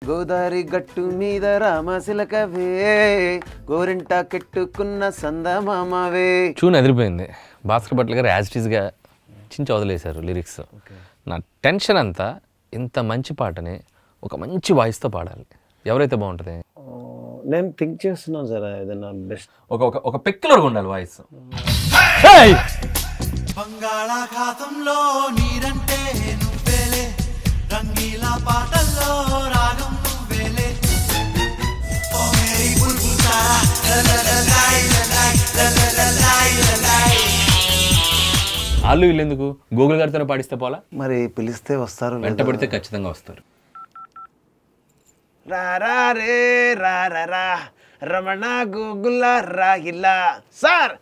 గోదారి గట్టు మీద రామశిలకవే గోరింట కెట్టుకున్న సందమామవే. చూన్ ఎదిరిపోయింది. భాస్కర్ భట్ల గారు యాజ్ ఇట్ ఈస్గా చించి వదిలేశారు లిరిక్స్. నా టెన్షన్ అంతా ఇంత మంచి పాటని ఒక మంచి వాయిస్తో పాడాలి. ఎవరైతే బాగుంటుంది? నేను థింక్ చేస్తున్నాను సార్ ఏదైనా బెస్ట్ ఒక పెక్యులర్గా ఉండాలి వాయిస్. బంగాళాఖాతంలో నీరంటే నువ్వేలే, రంగీలా పాటల్లో రాగం నువ్వేలే. వాళ్ళు వీళ్ళు ఎందుకు గూగుల్ గారితో పాడిస్తే పోలా? మరి పిలిస్తే వస్తారు, వెంట పడితే ఖచ్చితంగా వస్తారు. రా రే రా రమణ గూగుల్ రాగిలా సార్